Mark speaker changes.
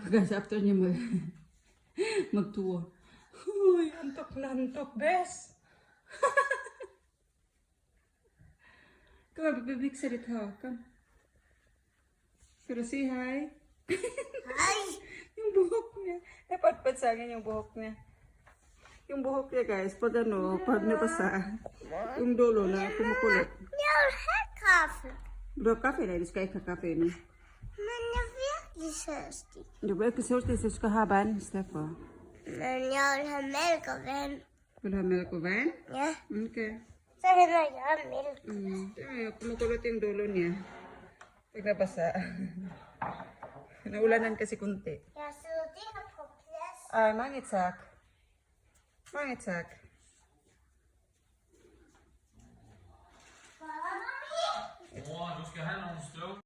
Speaker 1: Guys, after niya magtuwa. Uy, antok na antok, bes. Come on, baby, say it how. Come. Pero say hi.
Speaker 2: Hi!
Speaker 1: Yung buhok niya. Napatpat sa akin yung buhok niya. Yung buhok niya, guys, pag nabasa, yung dulo na kumukulot.
Speaker 2: Jag har kaffe.
Speaker 1: Du har kaffe där, du ska äta kaffe nu.
Speaker 2: Men jag vet det törstig.
Speaker 1: Du blir inte så du ska ha vatten, Stefan.
Speaker 2: Men jag vill ha mjölk och vän.
Speaker 1: Vill du ha mjölk och vatten?
Speaker 2: Ja.
Speaker 1: Okej.
Speaker 2: Så vill jag ha mjölk.
Speaker 1: Yung kumukulot yung dulo niya. Pag nabasa. Naulanan kasi kunti.
Speaker 2: Jag studerar på plats.
Speaker 1: Ay, mangitsak. Mangitsak.
Speaker 2: Mamma,
Speaker 3: Åh, du ska ha någon stroke.